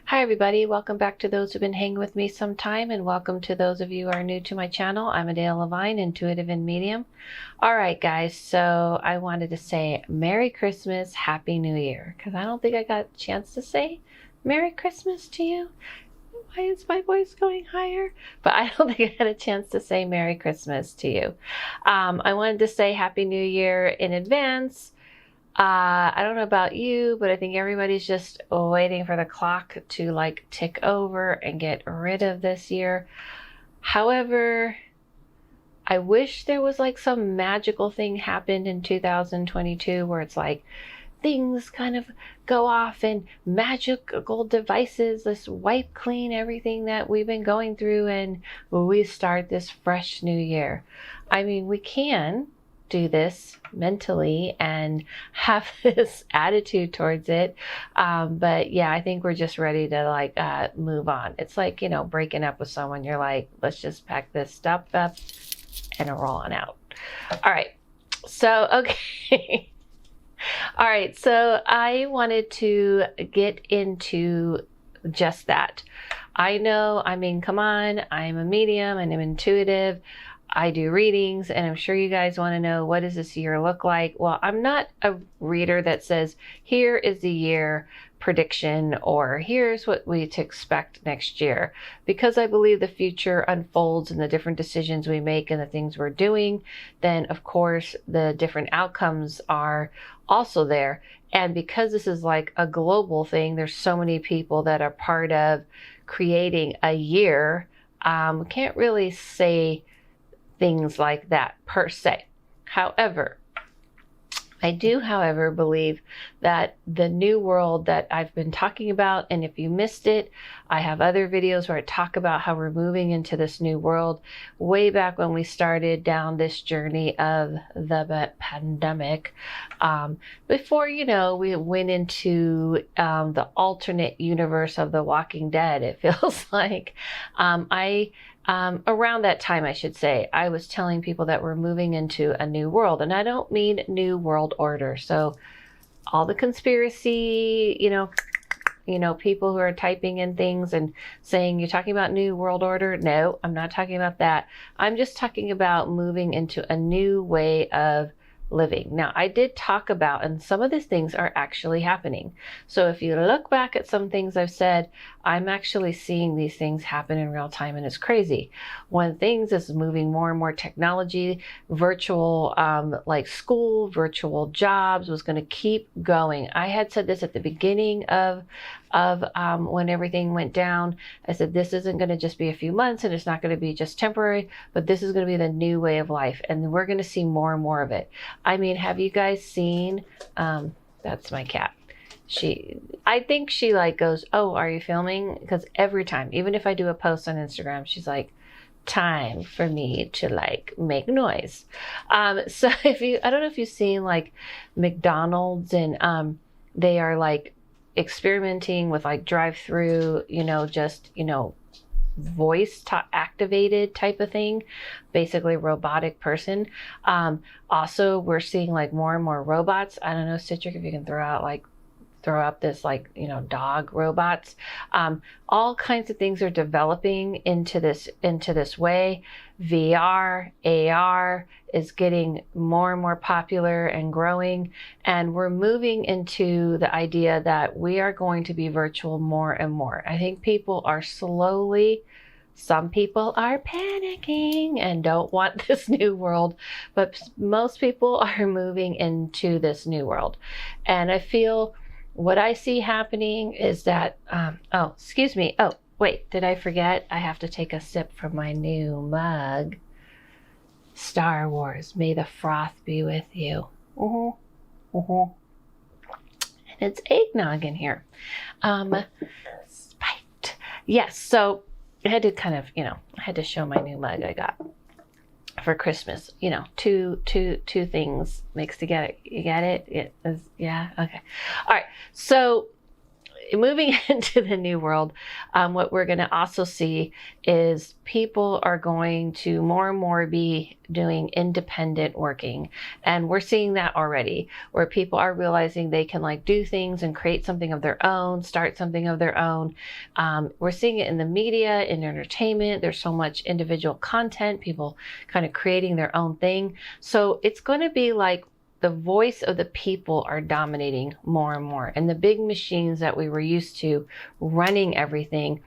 Hi everybody, welcome back to those who've been hanging with me some time, and welcome to those of you who are new to my channel. I'm Adele Levine, intuitive and medium. All right guys, so I wanted to say Merry Christmas, Happy New Year, because I don't think I got a chance to say Merry Christmas to you. Why is my voice going higher? But I don't think I had a chance to say Merry Christmas to you. I wanted to say Happy New Year in advance. I don't know about you, but I think everybody's just waiting for the clock to like tick over and get rid of this year. However, I wish there was like some magical thing happened in 2022 where it's like things kind of go off and magical devices just wipe clean everything that we've been going through and we start this fresh new year. I mean, we can do this mentally and have this attitude towards it, but yeah, I think we're just ready to like move on. It's like, you know, breaking up with someone. You're like, let's just pack this stuff up and roll on out. All right, so okay. All right, so I wanted to get into just that. I know, I mean, come on, I'm a medium and I'm intuitive. I do readings, and I'm sure you guys want to know, what does this year look like? Well, I'm not a reader that says, here is the year prediction, or here's what we to expect next year. Because I believe the future unfolds in the different decisions we make and the things we're doing, then of course the different outcomes are also there. And because this is like a global thing, there's so many people that are part of creating a year. Can't really say things like that per se. However, I do, however, believe that the new world that I've been talking about, and if you missed it, I have other videos where I talk about how we're moving into this new world way back when we started down this journey of the pandemic. Before, you know, we went into the alternate universe of The Walking Dead, it feels like. Around that time, I should say, I was telling people that we're moving into a new world, and I don't mean new world order. So all the conspiracy, you know, people who are typing in things and saying you're talking about new world order. No, I'm not talking about that. I'm just talking about moving into a new way of living. Now, I did talk about, and some of these things are actually happening. So if you look back at some things I've said, I'm actually seeing these things happen in real time, and it's crazy. One of the things is moving more and more technology, virtual, like school, virtual jobs was going to keep going. I had said this at the beginning of when everything went down. I said, this isn't going to just be a few months, and it's not going to be just temporary, but this is going to be the new way of life, and we're going to see more and more of it. I mean, have you guys seen, that's my cat. I think she like goes, oh, are you filming? Because every time, even if I do a post on Instagram, she's like, time for me to like make noise. So I don't know if you've seen like McDonald's, and they are like experimenting with like drive-through, you know, just, you know, voice activated type of thing, basically robotic person. Also, we're seeing like more and more robots. I don't know, Citric, if you can throw up this, like, you know, dog robots. All kinds of things are developing into this way. VR, AR is getting more and more popular and growing, and we're moving into the idea that we are going to be virtual more and more. I think people are slowly, some people are panicking and don't want this new world, but most people are moving into this new world. And I feel what I see happening is that, oh, excuse me. Oh, wait, did I forget? I have to take a sip from my new mug. Star Wars, may the froth be with you. And it's eggnog in here. Spiked. Yes, so I had to kind of, you know, I had to show my new mug I got for Christmas. You know, two things mixed together. You get it? It is, yeah, okay. All right, so moving into the new world, what we're going to also see is people are going to more and more be doing independent working. And we're seeing that already, where people are realizing they can like do things and create something of their own, start something of their own. We're seeing it in the media, in entertainment. There's so much individual content, people kind of creating their own thing. So it's going to be like the voice of the people are dominating more and more. And the big machines that we were used to running everything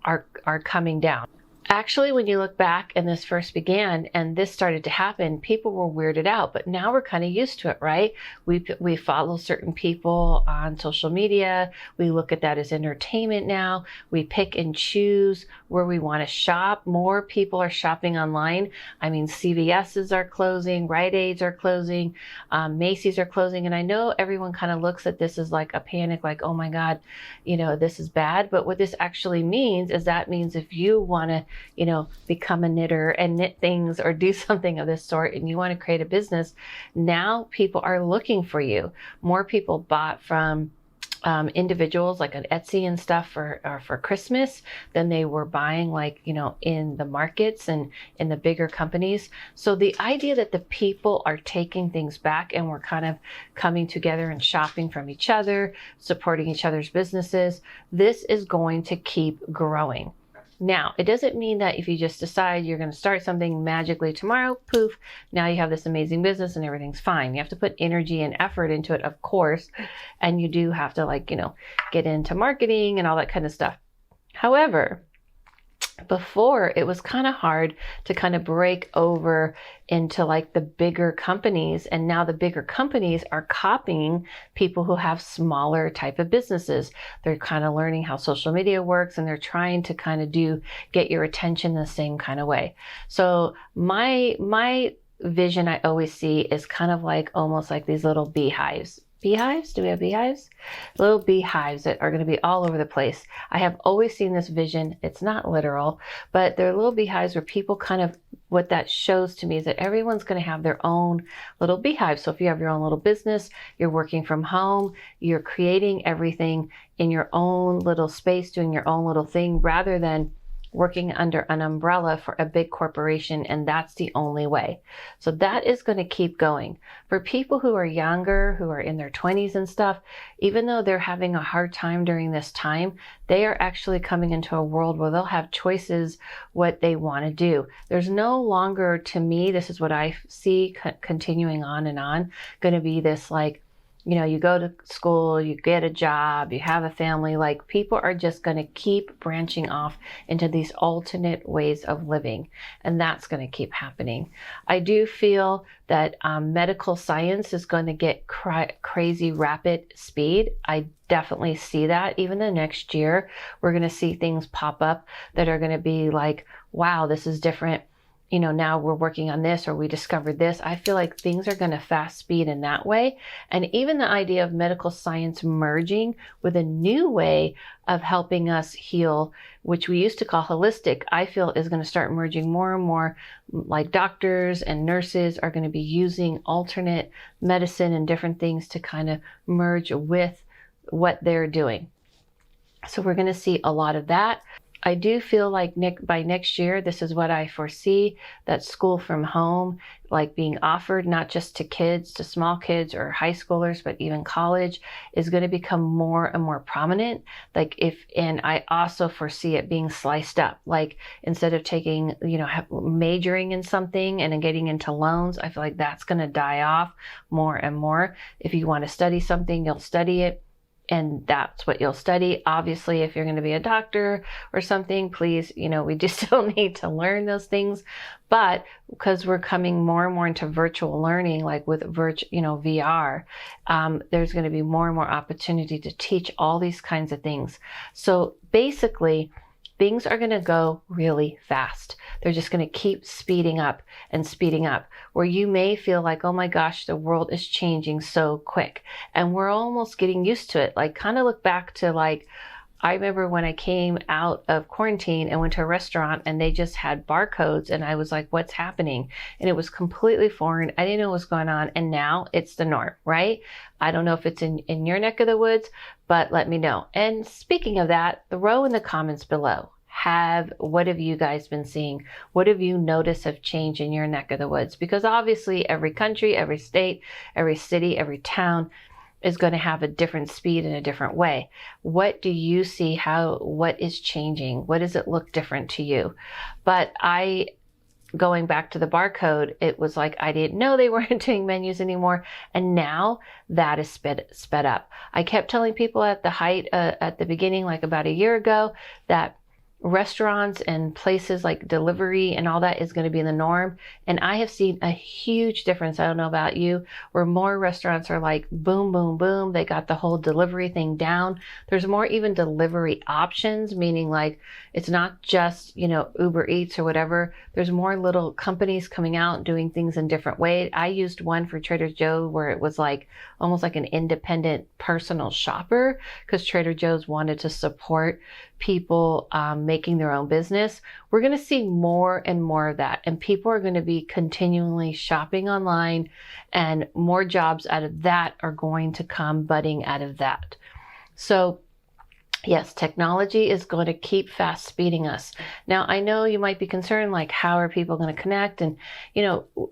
are coming down. Actually, when you look back and this first began and this started to happen, people were weirded out, but now we're kind of used to it, right? We follow certain people on social media. We look at that as entertainment now. We pick and choose where we want to shop. More people are shopping online. I mean, CVS's are closing, Rite Aids are closing, Macy's are closing. And I know everyone kind of looks at this as like a panic, like, oh my God, you know, this is bad. But what this actually means is that means if you want to, you know, become a knitter and knit things or do something of this sort and you want to create a business, now people are looking for you. More people bought from individuals like on Etsy and stuff for Christmas than they were buying like, you know, in the markets and in the bigger companies. So the idea that the people are taking things back and we're kind of coming together and shopping from each other, supporting each other's businesses, this is going to keep growing. Now, it doesn't mean that if you just decide you're going to start something magically tomorrow, poof, now you have this amazing business and everything's fine. You have to put energy and effort into it, of course. And you do have to, like, you know, get into marketing and all that kind of stuff. However, before it was kind of hard to kind of break over into like the bigger companies, and now the bigger companies are copying people who have smaller type of businesses. They're kind of learning how social media works and they're trying to kind of get your attention the same kind of way. So my vision I always see is kind of like almost like these little beehives. Beehives? Do we have beehives? Little beehives that are going to be all over the place. I have always seen this vision. It's not literal, but they're little beehives where people kind of, what that shows to me is that everyone's going to have their own little beehive. So if you have your own little business, you're working from home, you're creating everything in your own little space, doing your own little thing rather than working under an umbrella for a big corporation, and that's the only way. So that is going to keep going. For people who are younger, who are in their 20s and stuff, even though they're having a hard time during this time, they are actually coming into a world where they'll have choices what they want to do. There's no longer, to me, this is what I see continuing on and on, going to be this like, you know, you go to school, you get a job, you have a family, like people are just going to keep branching off into these alternate ways of living. And that's going to keep happening. I do feel that medical science is going to get crazy rapid speed. I definitely see that. Even the next year, we're going to see things pop up that are going to be like, wow, this is different. You know, now we're working on this or we discovered this. I feel like things are going to fast speed in that way. And even the idea of medical science merging with a new way of helping us heal, which we used to call holistic, I feel is going to start merging more and more. Like doctors and nurses are going to be using alternate medicine and different things to kind of merge with what they're doing. So we're going to see a lot of that. I do feel like by next year, this is what I foresee, that school from home, like being offered not just to kids, to small kids or high schoolers, but even college, is going to become more and more prominent. And I also foresee it being sliced up. Like instead of taking, you know, majoring in something and then getting into loans, I feel like that's going to die off more and more. If you want to study something, you'll study it. And that's what you'll study. Obviously, if you're going to be a doctor or something, please, you know, we just still need to learn those things. But because we're coming more and more into virtual learning, like with VR, there's going to be more and more opportunity to teach all these kinds of things. So basically, things are going to go really fast. They're just going to keep speeding up, where you may feel like, oh my gosh, the world is changing so quick. And we're almost getting used to it. Like kind of look back to like, I remember when I came out of quarantine and went to a restaurant and they just had barcodes and I was like, what's happening? And it was completely foreign. I didn't know what was going on. And now it's the norm, right? I don't know if it's in your neck of the woods, but let me know. And speaking of that, throw in the comments below. What have you guys been seeing? What have you noticed have changed in your neck of the woods? Because obviously every country, every state, every city, every town is going to have a different speed in a different way. What do you see? What is changing? What does it look different to you? But going back to the barcode, it was like I didn't know they weren't doing menus anymore, and now that is sped up. I kept telling people at the beginning, like about a year ago, that restaurants and places like delivery and all that is going to be the norm. And I have seen a huge difference. I don't know about you, where more restaurants are like boom, boom, boom. They got the whole delivery thing down. There's more even delivery options, meaning like it's not just, Uber Eats or whatever. There's more little companies coming out doing things in different ways. I used one for Trader Joe where it was like almost like an independent personal shopper, because Trader Joe's wanted to support people making their own business. We're going to see more and more of that, and people are going to be continually shopping online, and more jobs out of that are going to come budding out of that. So yes, technology is going to keep fast speeding us. Now, I know you might be concerned, like, how are people going to connect? And,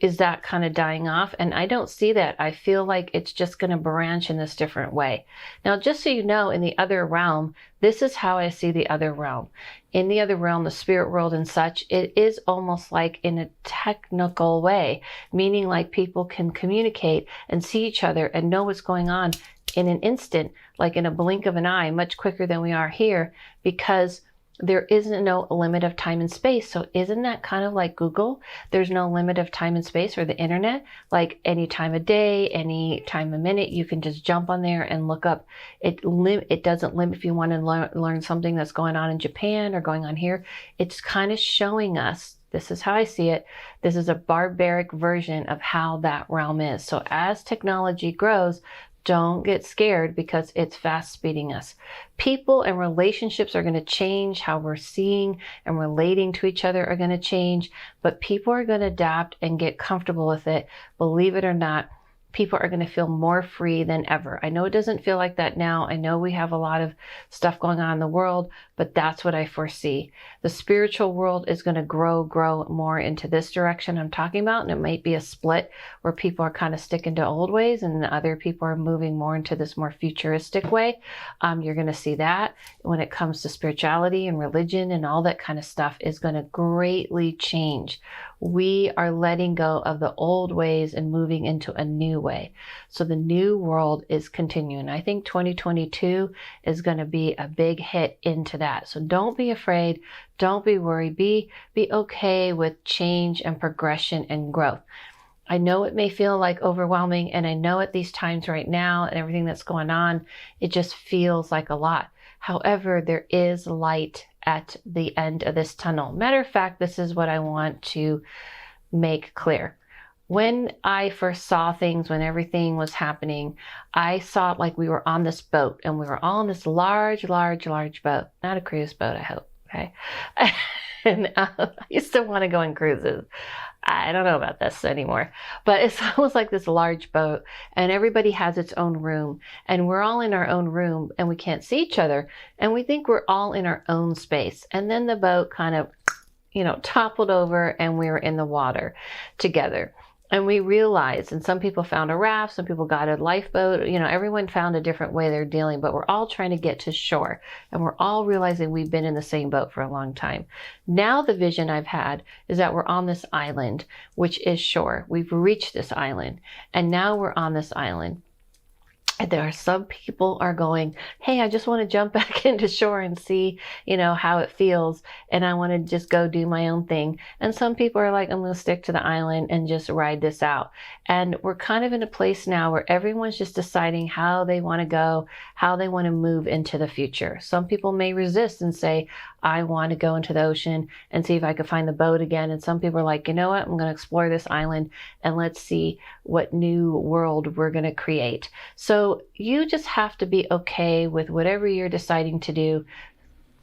is that kind of dying off? And I don't see that. I feel like it's just going to branch in this different way. Now, just so you know, in the other realm, this is how I see the other realm. In the other realm, the spirit world and such, it is almost like in a technical way, meaning like people can communicate and see each other and know what's going on in an instant, like in a blink of an eye, much quicker than we are here, because there isn't no limit of time and space. So isn't that kind of like Google? There's no limit of time and space, or the internet, like any time of day, any time of minute, you can just jump on there and look up. It doesn't limit if you want to learn something that's going on in Japan or going on here. It's kind of showing us, this is how I see it, this is a barbaric version of how that realm is. So as technology grows, don't get scared, because it's fast speeding us. People and relationships are going to change. How we're seeing and relating to each other are going to change, but people are going to adapt and get comfortable with it. Believe it or not, people are going to feel more free than ever. I know it doesn't feel like that now. I know we have a lot of stuff going on in the world, but that's what I foresee. The spiritual world is going to grow more into this direction I'm talking about. And it might be a split where people are kind of sticking to old ways and other people are moving more into this more futuristic way. You're going to see that when it comes to spirituality and religion and all that kind of stuff is going to greatly change. We are letting go of the old ways and moving into a new way. So the new world is continuing. I think 2022 is going to be a big hit into that. So don't be afraid. Don't be worried. Be okay with change and progression and growth. I know it may feel like overwhelming, and I know at these times right now and everything that's going on, it just feels like a lot. However, there is light at the end of this tunnel. Matter of fact, this is what I want to make clear. When I first saw things, when everything was happening, I saw it like we were on this boat, and we were all on this large boat. Not a cruise boat, I hope. Okay. And I used to want to go on cruises. I don't know about this anymore, but it's almost like this large boat, and everybody has its own room, and we're all in our own room, and we can't see each other, and we think we're all in our own space. And then the boat kind of, toppled over, and we were in the water together. And we realized, and some people found a raft, some people got a lifeboat, everyone found a different way they're dealing, but we're all trying to get to shore, and we're all realizing we've been in the same boat for a long time. Now the vision I've had is that we're on this island, which is shore. We've reached this island, and now we're on this island. And there are some people are going, hey, I just want to jump back into shore and see, how it feels. And I want to just go do my own thing. And some people are like, I'm going to stick to the island and just ride this out. And we're kind of in a place now where everyone's just deciding how they want to go, how they want to move into the future. Some people may resist and say, I want to go into the ocean and see if I can find the boat again. And some people are like, you know what? I'm going to explore this island and let's see what new world we're going to create. So you just have to be okay with whatever you're deciding to do.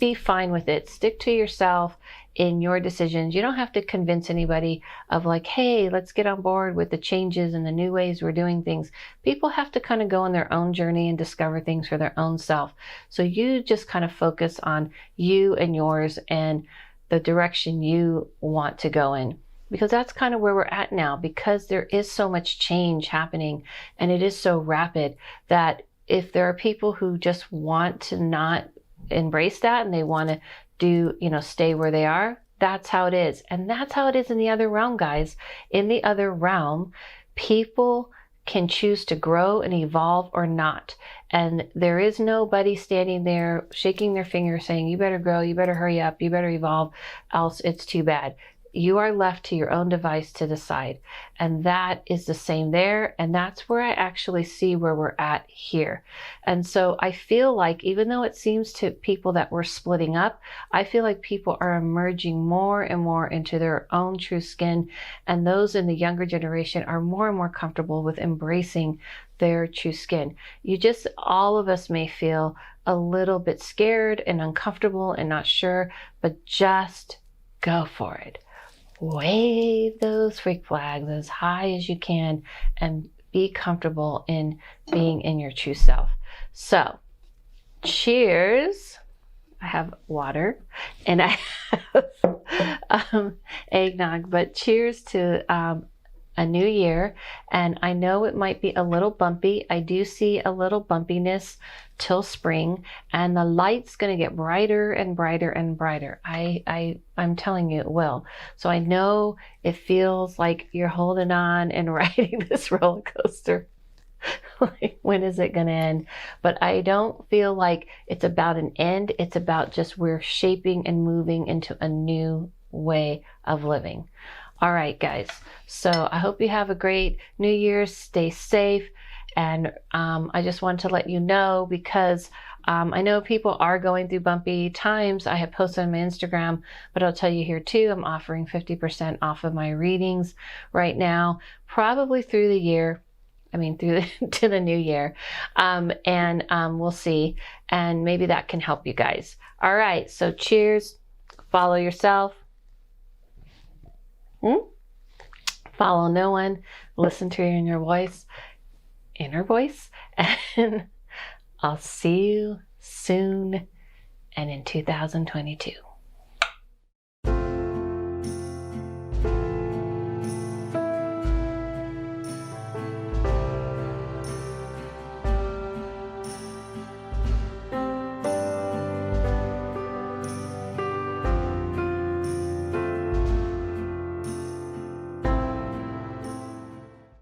be fine with it. Stick to yourself in your decisions. You don't have to convince anybody of like, hey, let's get on board with the changes and the new ways we're doing things. People have to kind of go on their own journey and discover things for their own self. So you just kind of focus on you and yours and the direction you want to go in. Because that's kind of where we're at now, because there is so much change happening and it is so rapid that if there are people who just want to not embrace that and they want to do, stay where they are, that's how it is. And that's how it is in the other realm, guys. In the other realm, people can choose to grow and evolve or not. And there is nobody standing there shaking their finger saying, you better grow, you better hurry up, you better evolve, else it's too bad. You are left to your own device to decide. And that is the same there. And that's where I actually see where we're at here. And so I feel like, even though it seems to people that we're splitting up, I feel like people are emerging more and more into their own true skin. And those in the younger generation are more and more comfortable with embracing their true skin. All of us may feel a little bit scared and uncomfortable and not sure, but just go for it. Wave those freak flags as high as you can and be comfortable in being in your true self. So, cheers. I have water and I have eggnog, but cheers to a new year. And I know it might be a little bumpy. I do see a little bumpiness till spring, and the light's going to get brighter and brighter and brighter. I'm telling you it will. So I know it feels like you're holding on and riding this roller coaster. Like, when is it going to end? But I don't feel like it's about an end. It's about just we're shaping and moving into a new way of living. All right, guys. So I hope you have a great New Year's. Stay safe. And I just wanted to let you know, because I know people are going through bumpy times. I have posted on my Instagram, but I'll tell you here too, I'm offering 50% off of my readings right now, probably through the year. To the new year. We'll see. And maybe that can help you guys. All right. So cheers. Follow yourself. Follow no one. Listen to your inner voice. And I'll see you soon and in 2022.